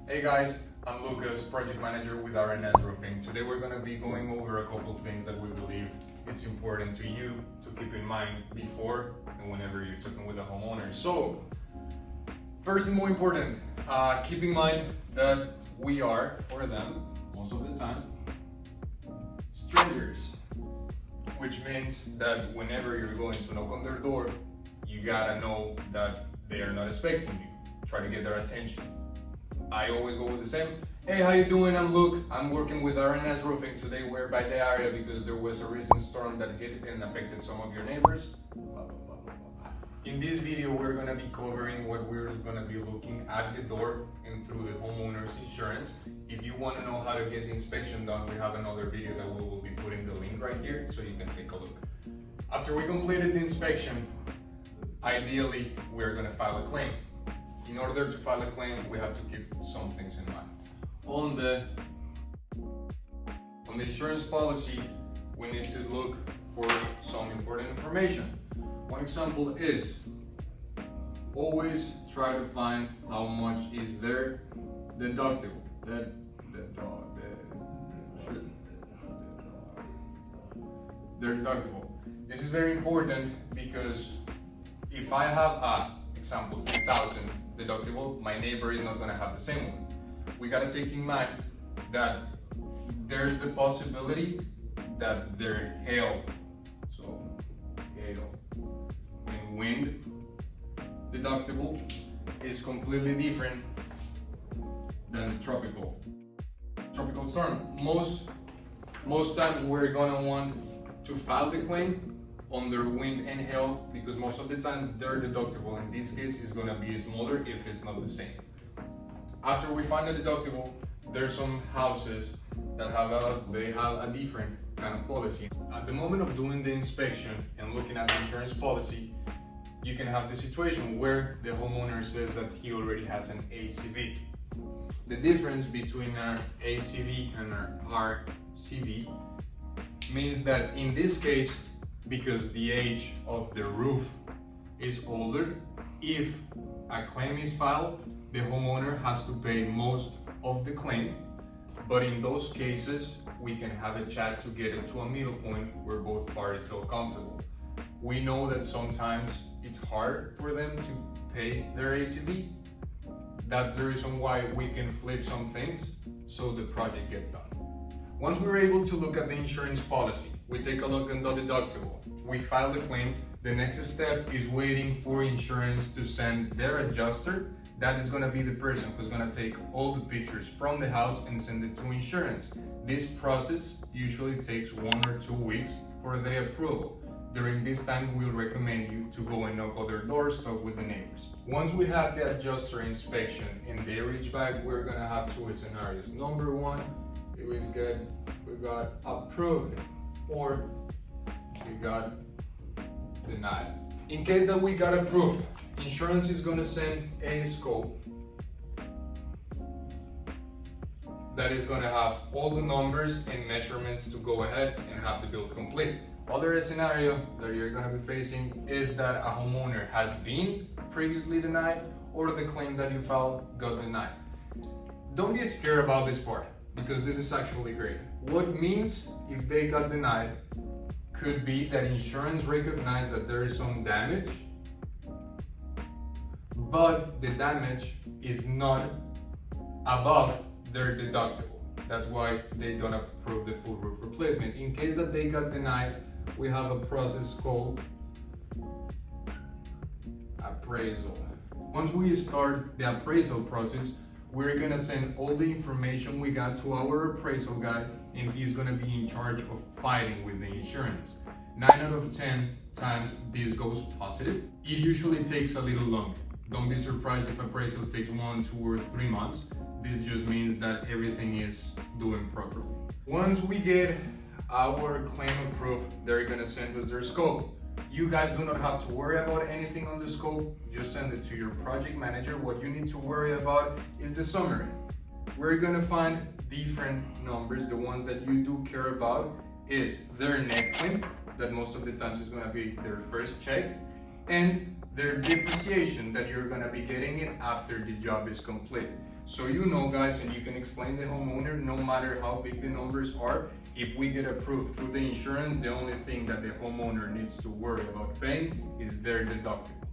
Hey guys, I'm Lucas, project manager with RNS Roofing. Today we're going to be going over a couple of things that we believe it's important to you to keep in mind before and whenever you're talking with a homeowner. So, first and more important, keep in mind that we are, for them, most of the time, strangers. Which means that whenever you're going to knock on their door, you gotta know that they are not expecting you. Try to get their attention. I always go with the same. Hey, how you doing? I'm Luke. I'm working with RNS Roofing. Today we're by the area because there was a recent storm that hit and affected some of your neighbors. Blah, blah, blah, blah, blah. In this video, we're gonna be covering what we're gonna be looking at the door and through the homeowner's insurance. If you wanna know how to get the inspection done, we have another video that we will be putting the link right here so you can take a look. After we completed the inspection, ideally, we're gonna file a claim. In order to file a claim, we have to keep some things in mind. On the insurance policy, we need to look for some important information. One example is always try to find how much is their deductible. Their deductible. This is very important because if I have example 3,000 deductible, my neighbor is not going to have the same one. We got to take in mind that there's the possibility that their hail and wind deductible is completely different than the tropical storm. Most times we're gonna want to file the claim under wind and hail because most of the times their deductible in this case is gonna be smaller if it's not the same. After we find the deductible, there's some houses that have a different kind of policy. At the moment of doing the inspection and looking at the insurance policy, you can have the situation where the homeowner says that he already has an ACV. The difference between our ACV and our RCV means that in this case, because the age of the roof is older, if a claim is filed, the homeowner has to pay most of the claim. But in those cases, we can have a chat to get it to a middle point where both parties feel comfortable. We know that sometimes it's hard for them to pay their ACV. That's the reason why we can flip some things so the project gets done. Once we're able to look at the insurance policy, we take a look at the deductible. We file the claim. The next step is waiting for insurance to send their adjuster. That is going to be the person who's going to take all the pictures from the house and send it to insurance. This process usually takes 1 or 2 weeks for the approval. During this time, we'll recommend you to go and knock on their doors, talk with the neighbors. Once we have the adjuster inspection and they reach back, we're going to have 2 scenarios. Number 1, we got approved or we got denied. In case that we got approved, insurance is going to send a scope that is going to have all the numbers and measurements to go ahead and have the build complete. Other scenario that you're going to be facing is that a homeowner has been previously denied or the claim that you filed got denied. Don't be scared about this part because this is actually great. What means if they got denied could be that insurance recognized that there is some damage, but the damage is not above their deductible. That's why they don't approve the full roof replacement. In case that they got denied, we have a process called appraisal. Once we start the appraisal process, we're gonna send all the information we got to our appraisal guy, and he's gonna be in charge of fighting with the insurance. 9 out of 10 times this goes positive. It usually takes a little longer. Don't be surprised if appraisal takes 1, 2, or 3 months. This just means that everything is doing properly. Once we get our claim approved, they're gonna send us their scope. You guys do not have to worry about anything on the scope. Just send it to your project manager. What you need to worry about is the summary. We're gonna find different numbers. The ones that you do care about is their net claim, that most of the times is gonna be their first check, and their depreciation that you're gonna be getting it after the job is complete. So you know, guys, and you can explain the homeowner, no matter how big the numbers are, if we get approved through the insurance, the only thing that the homeowner needs to worry about paying is their deductible.